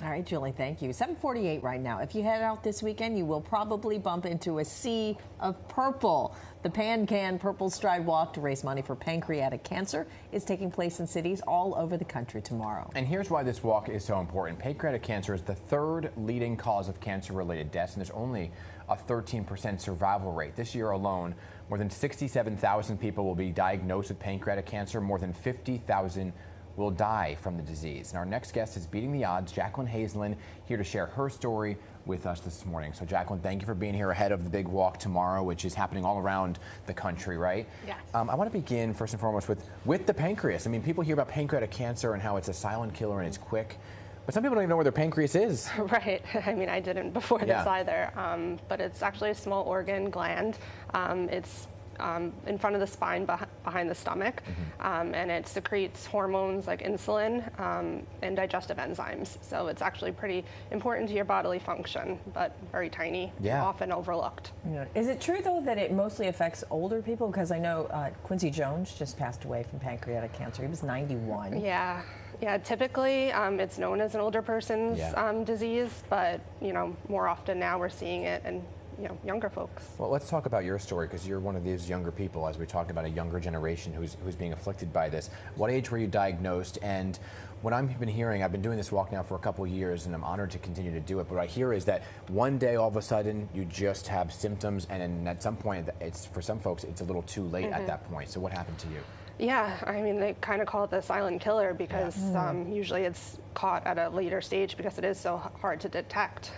All right, Julie, thank you. 7:48 right now. If you head out this weekend, you will probably bump into a sea of purple. The PanCAN PurpleStride Walk to raise money for pancreatic cancer is taking place in cities all over the country tomorrow. And here's why this walk is so important. Pancreatic cancer is the third leading cause of cancer-related deaths, and there's only a 13% survival rate. This year alone, more than 67,000 people will be diagnosed with pancreatic cancer. More than 50,000 will die from the disease. And our next guest is beating the odds, Jaclyn Hayes Lin, here to share her story with us this morning. So Jaclyn, thank you for being here ahead of the big walk tomorrow, which is happening all around the country, right? Yes. I want to begin first and foremost with the pancreas. I mean, people hear about pancreatic cancer and how it's a silent killer and it's quick, but some people don't even know where their pancreas is. Right. I mean, I didn't before this either. But it's actually a small organ gland. It's in front of the spine, behind the stomach, and it secretes hormones like insulin and digestive enzymes. So it's actually pretty important to your bodily function, but very tiny, often overlooked. Yeah. Is it true, though, that it mostly affects older people? Because I know Quincy Jones just passed away from pancreatic cancer. He was 91. Yeah. Yeah, typically it's known as an older person's disease, but, you know, more often now we're seeing it in younger folks. Well, let's talk about your story, because you're one of these younger people, as we talked about a younger generation who's being afflicted by this. What age were you diagnosed? And what I've been hearing, I've been doing this walk now for a couple of years, and I'm honored to continue to do it, but what I hear is that one day all of a sudden you just have symptoms, and then at some point, for some folks, it's a little too late at that point. So what happened to you? Yeah, I mean, they kind of call it the silent killer because usually it's caught at a later stage because it is so hard to detect.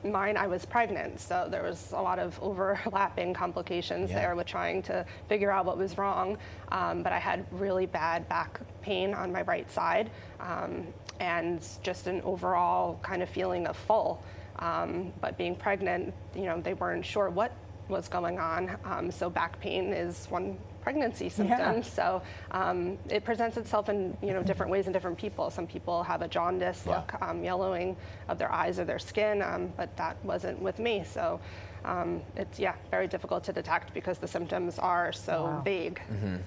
Mine, I was pregnant, so there was a lot of overlapping complications there with trying to figure out what was wrong. But I had really bad back pain on my right side and just an overall kind of feeling of full. But being pregnant, they weren't sure what was going on. So back pain is one pregnancy symptom. So it presents itself in different ways in different people. Some people have a jaundice look, yellowing of their eyes or their skin, but that wasn't with me. So it's very difficult to detect because the symptoms are so vague.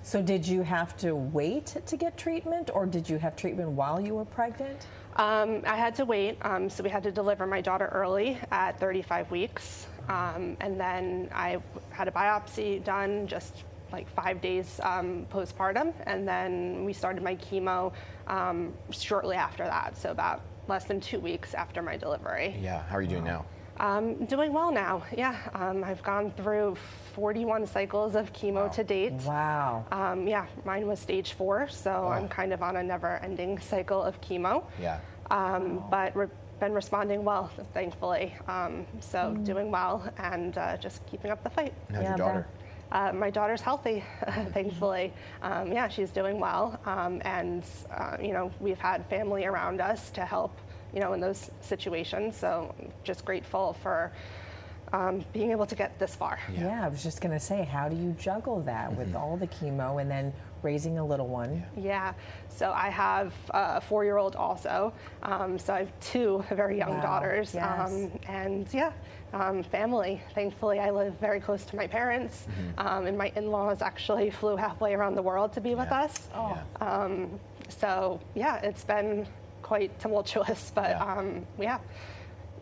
So did you have to wait to get treatment, or did you have treatment while you were pregnant? I had to wait. So we had to deliver my daughter early at 35 weeks. And then I had a biopsy done just like 5 days postpartum, and then we started my chemo shortly after that, so about less than 2 weeks after my delivery. Yeah, how are you doing now? Doing well now, I've gone through 41 cycles of chemo to date. Wow. Mine was stage 4, so I'm kind of on a never-ending cycle of chemo. But we've been responding well, thankfully. So doing well and just keeping up the fight. How's your daughter? My daughter's healthy, thankfully. She's doing well, and we've had family around us to help, in those situations. So just grateful for being able to get this far. Yeah, I was just going to say, how do you juggle that with all the chemo and then raising a little one? Yeah, so I have a 4-year-old also. So I have 2 very young daughters. And family. Thankfully, I live very close to my parents, and my in-laws actually flew halfway around the world to be with us. So it's been quite tumultuous, but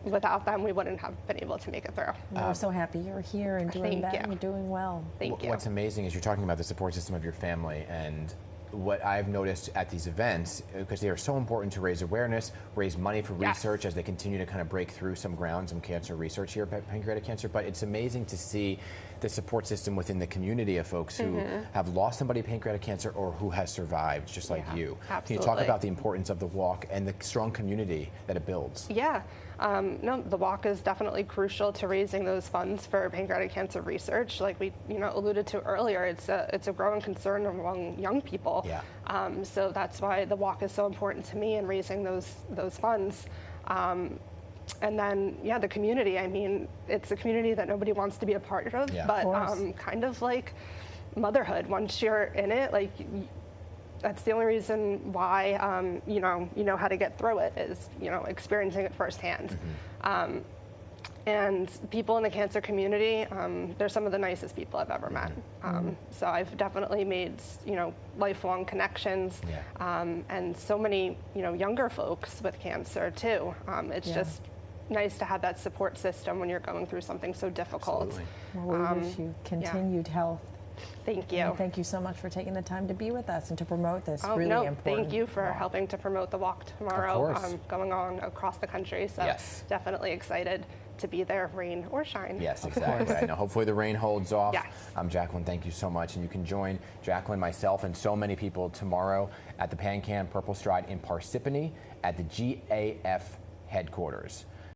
without them, we wouldn't have been able to make it through. We're so happy you're here and doing that. You're doing well. Thank you. What's amazing is you're talking about the support system of your family, and what I've noticed at these events, because they are so important to raise awareness, raise money for research as they continue to kind of break through some ground, some cancer research here about pancreatic cancer, but it's amazing to see the support system within the community of folks who have lost somebody to pancreatic cancer or who has survived, just like you. Absolutely. Can you talk about the importance of the walk and the strong community that it builds? Yeah. No, the walk is definitely crucial to raising those funds for pancreatic cancer research. Like we, alluded to earlier, it's a growing concern among young people. So that's why the walk is so important to me in raising those funds. And then, the community. I mean, it's a community that nobody wants to be a part of, but kind of like motherhood. Once you're in it, like. That's the only reason why, you know how to get through it is, experiencing it firsthand. And people in the cancer community, they're some of the nicest people I've ever met. So I've definitely made, lifelong connections, and so many, younger folks with cancer too. It's just nice to have that support system when you're going through something so difficult. Absolutely. Well, we wish you continued health. Thank you. And thank you so much for taking the time to be with us and to promote this Oh, really no, important thank you for walk. helping to promote the walk tomorrow, going on across the country. So definitely excited to be there, rain or shine. Yes, exactly. I know. Hopefully the rain holds off. Yes. Jaclyn, thank you so much. And you can join Jaclyn, myself, and so many people tomorrow at the PanCAN PurpleStride in Parsippany at the GAF headquarters.